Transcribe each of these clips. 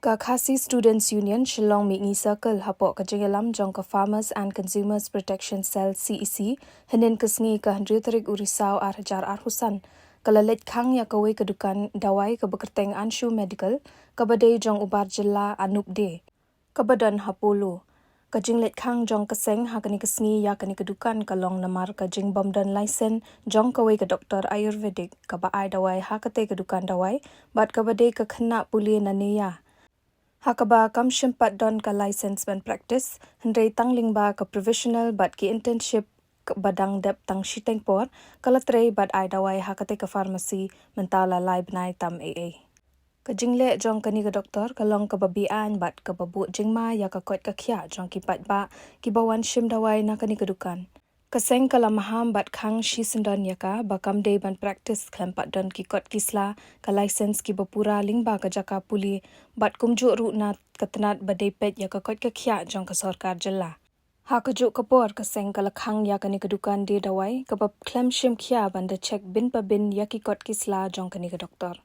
KSU Students Union Shillong Mingi Circle hapok kajingalam jong ka Farmers and Consumers Protection Cell CEC henin kesngi ke Hendritarik Urisau Arhajar Arhusan kalalet Khang ya kawe ke Dukan Dawai ke bekerteng Anshu Medical kabadai jong ubar jela Anup De kabadan hapulu kajinglet Khang jong keseng hakani kesngi ya kani ke Dukan kalong namar kajing bomdan Laisen jong kawe ke Doktor Ayurvedic kabaai Dawai hakate ke Dukan Dawai bat kabadai ke kena puli naniya Hakaba kam shimpat don ka license ban practice, hendai tangling ba ka professional bat ki internship badang dep tang shiteng por, kalatrei bat ai dawai hakate ka pharmacy mentala lai benai tam AA. Ka jingle jong kani ka doktor kalong ka babian bat ka babu jingma ya ka kot ka khya jong ki pat ba ki bawan shim dawai na kani ka dukan. Kaseng kala maham bat Khang shi sendon yaka bakam day ban practice klempat don ki kot kisla ka license ki bapura lingba ka jaka puli bat kumjuk ruknat katenat badai pet yaka kot ka khya jong ka sarkar jela. Ha kajuk kapor kaseng kala Khang ya kani kedukan di dawai ka bab klem shim khya banda cek bin pa bin yaki kot kisla jong kani ka doktor.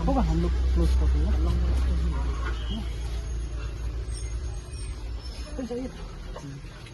Apa kan हम लोग क्लोज कर दिया